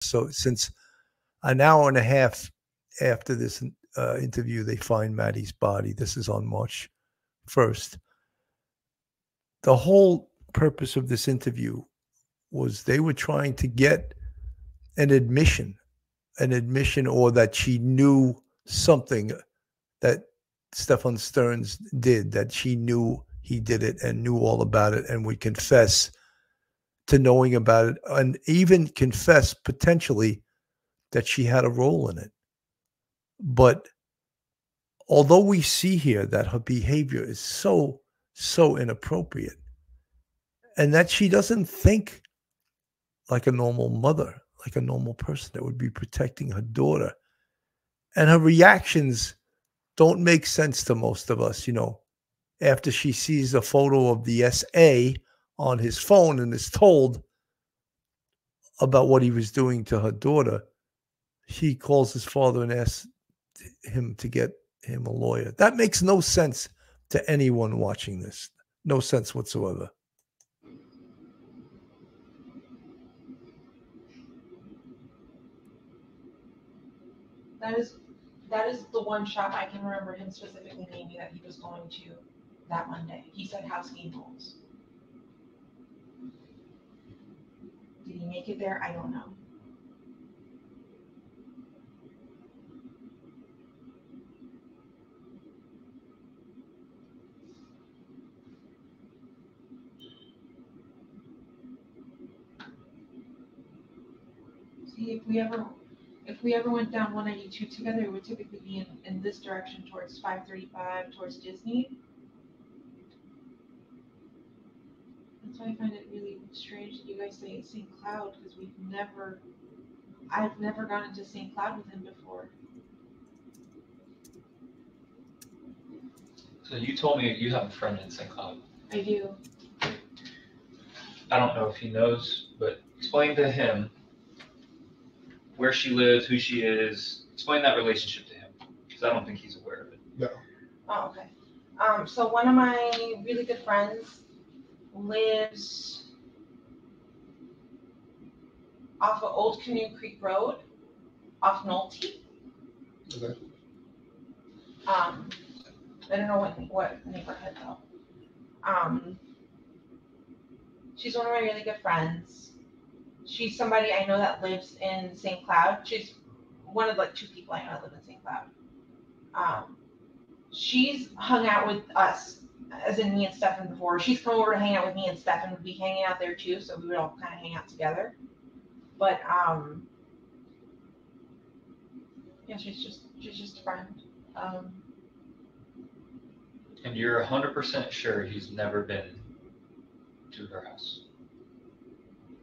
So since an hour and a half after this interview, they find Maddie's body. This is on March 1st. The whole purpose of this interview was they were trying to get an admission or that she knew something that Stefan Stearns did, that she knew he did it and knew all about it and would confess to knowing about it and even confess potentially that she had a role in it. But although we see here that her behavior is so inappropriate and that she doesn't think like a normal mother, like a normal person that would be protecting her daughter, and her reactions don't make sense to most of us, after she sees a photo of the SA on his phone and is told about what he was doing to her daughter, she calls his father and asks him to get him a lawyer. That makes no sense to anyone watching this. No sense whatsoever. That is the one shop I can remember him specifically naming that he was going to that Monday. He said Housekeeping Homes. Did he make it there? I don't know. See, if we ever went down 192 together, it would typically be in this direction towards 535, towards Disney. That's why I find it really strange that you guys say it's St. Cloud, because I've never gone into St. Cloud with him before. So you told me you have a friend in St. Cloud. I do. I don't know if he knows, but explain to him where she lives, who she is. Explain that relationship to him, because I don't think he's aware of it. No. Oh, okay. So one of my really good friends lives off of Old Canoe Creek Road, off Nolte. Okay. I don't know what neighborhood though. She's one of my really good friends. She's somebody I know that lives in St. Cloud. She's one of like two people I know that live in St. Cloud. She's hung out with us, as in me and Stefan before. She's come over to hang out with me, and Stefan would be hanging out there too, so we would all kind of hang out together. But yeah, she's just a friend. And you're 100% sure he's never been to her house?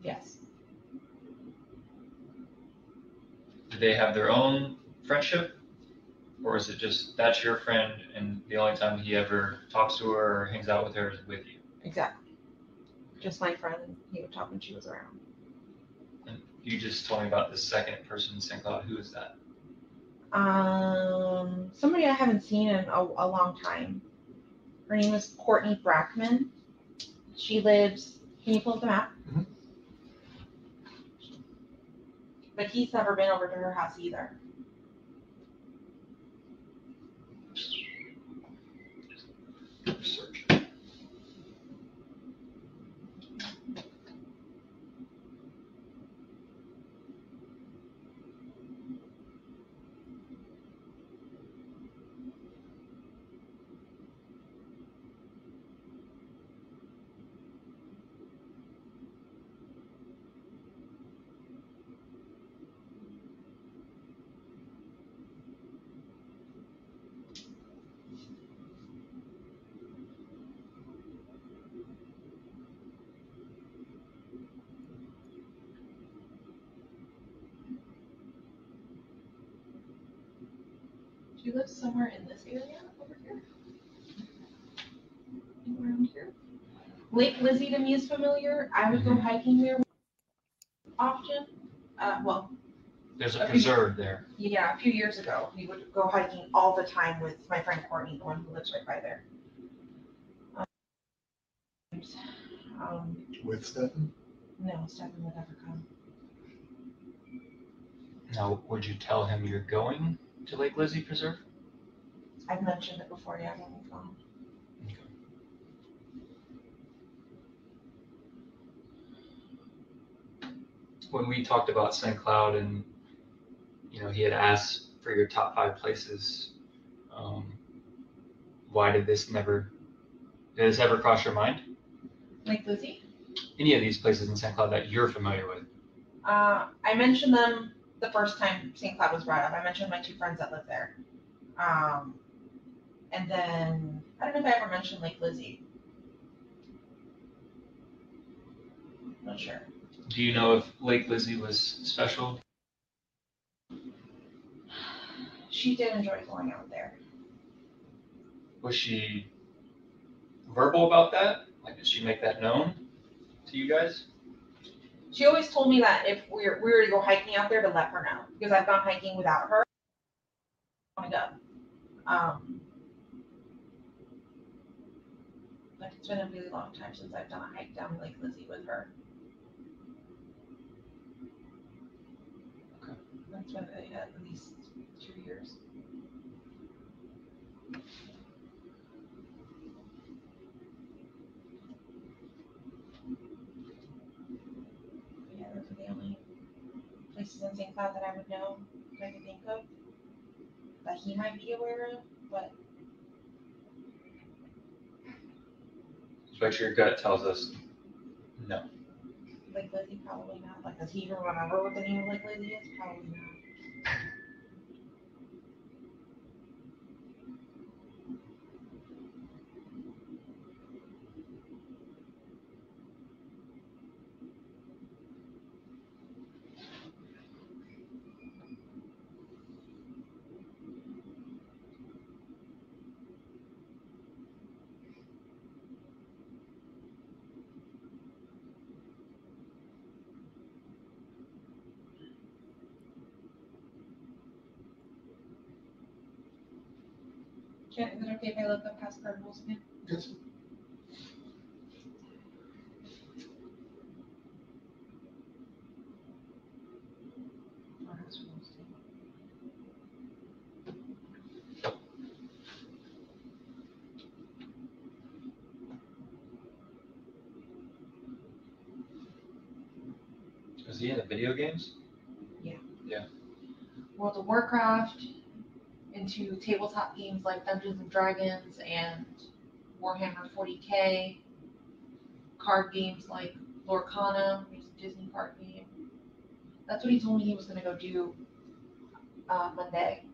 Yes. Do they have their own friendship? Or is it just, that's your friend, and the only time he ever talks to her or hangs out with her is with you? Exactly. Just my friend, and he would talk when she was around. And you just told me about the second person in St. Cloud. Who is that? Somebody I haven't seen in a long time. Her name is Courtney Brackman. She lives, can you pull up the map? Mm-hmm. But he's never been over to her house either. Research. She lives somewhere in this area over here. Around here. Lake Lizzie to me is familiar. I would go hiking there often. There's a preserve there. Yeah, a few years ago, we would go hiking all the time with my friend Courtney, the one who lives right by there. With Stefan? No, Stefan would never come. Now, would you tell him you're going to Lake Lizzie Preserve? I've mentioned it before, yeah, when we've gone. Okay. When we talked about St. Cloud and, he had asked for your top 5 places, why did this ever cross your mind? Lake Lizzie? Any of these places in St. Cloud that you're familiar with? I mentioned them the first time St. Cloud was brought up. I mentioned my 2 friends that live there. And then, I don't know if I ever mentioned Lake Lizzie. Not sure. Do you know if Lake Lizzie was special? She did enjoy going out there. Was she verbal about that? Like, did she make that known to you guys? She always told me that if we were to go hiking out there, to let her know, because I've gone hiking without her. I want to go. But it's been a really long time since I've done a hike down Lake Lizzie with her. Okay. That's been at least 2 years. Yeah, those are the only places in St. Cloud that I would know, that I could think of, that he might be aware of, but But your gut tells us no. Lake Lizzie, probably not. Like, does he even remember what the name of Lake Lizzie is? Probably not. Jen, is it okay if I look up past card rules again? Yes. Or house rules too? Is he into video games? Yeah. Yeah. World of Warcraft, into tabletop games like Dungeons and Dragons and Warhammer 40K, card games like Lorcana, which is a Disney card game. That's what he told me he was going to go do Monday.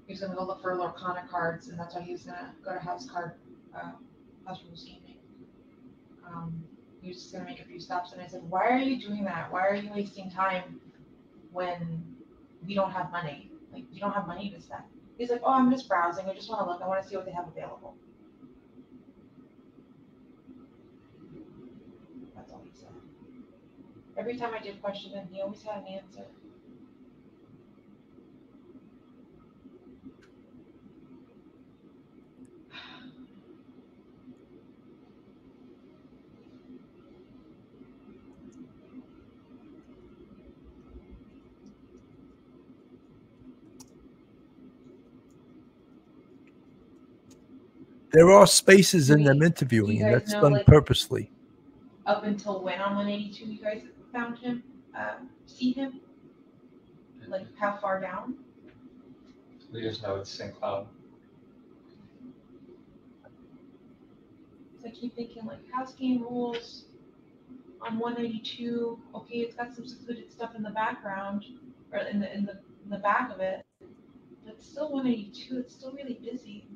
He was going to go look for Lorcana cards, and that's why he was going to go to House Rules Gaming. He was just going to make a few stops, and I said, why are you doing that? Why are you wasting time when we don't have money? Like, you don't have money to spend. He's like, oh, I'm just browsing. I just want to look. I want to see what they have available. That's all he said. Every time I did question him, he always had an answer. There are spaces in Do them you interviewing, and guys that's know, done like, purposely. Up until when on 182 you guys found him, see him? Like, how far down? We just know it's St. Cloud. So I keep thinking, like, house game rules on 192. Okay, it's got some secluded stuff in the background, or in the back of it. But it's still 182. It's still really busy.